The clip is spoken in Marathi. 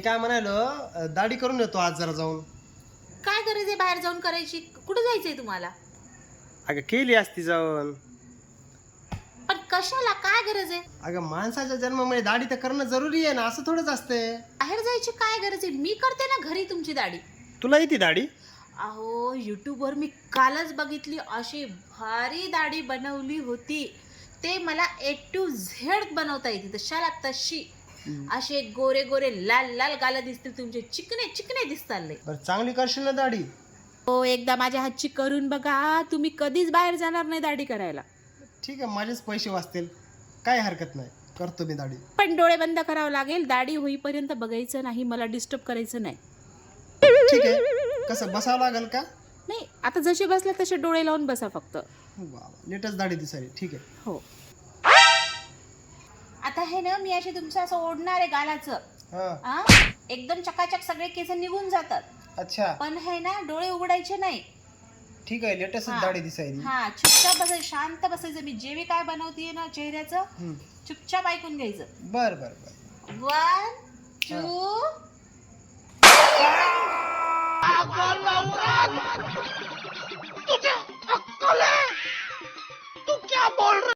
काय म्हणालो दाढी करून येतो आज जरा जाऊन. काय गरज आहे बाहेर जाऊन करायची? कुठे जायचंय तुम्हाला? अगं केली असती जाऊन. पण कशाला? काय गरज आहे? अगं माणसाच्या जन्मामुळे दाढी तर करणं जरुरी आहे ना, असं थोडंच असते. बाहेर जायची काय गरज आहे? मी करते ना घरी तुमची दाढी. तुला येते दाढी? अहो यूट्यूबवर मी कालच बघितली, अशी भारी दाढी बनवली होती. ते मला A to Z बनवता येते तशाला तशी. असे गोरे गोरे लाल लाल गाल दिसतील तुमचे, चिकने चिकने दिसताले. बरं चांगली करशील ना दाढी? हो, एकदा माझ्या हातची करून बघा, तुम्ही कधीच बाहेर जाणार नाही दाढी करायला. ठीक आहे, माझेच पैसे वाचतील, काय हरकत नाही, करतो मी दाढी. पण डोळे बंद करावं लागेल, दाढी होईपर्यंत बघायचं नाही, मला डिस्टर्ब करायचं नाही. ठीक आहे, कसं बसावं लागेल का? नाही, आता जसे बसले तसे डोळे लावून बसा फक्त. वा, लेटेस्ट दाढी दिसायली. ठीक आहे. हो. आता हे ना, मी असे तुमचं असं ओढणार आहे गालाचं. हा. एकदम चकाचक सगळे केस निघून जातात. अच्छा, पण हे ना, डोळे उघडायचे नाही. ठीक आहे, लेटेस्ट हा. दाढी दिसायली. हा, चुपचाप बसायचं, शांत बसायचं. मी जे बी काय बनवतीये ना चेहऱ्याचं, चुपचाप ऐकून घ्यायचं. बर बर बर. 1 2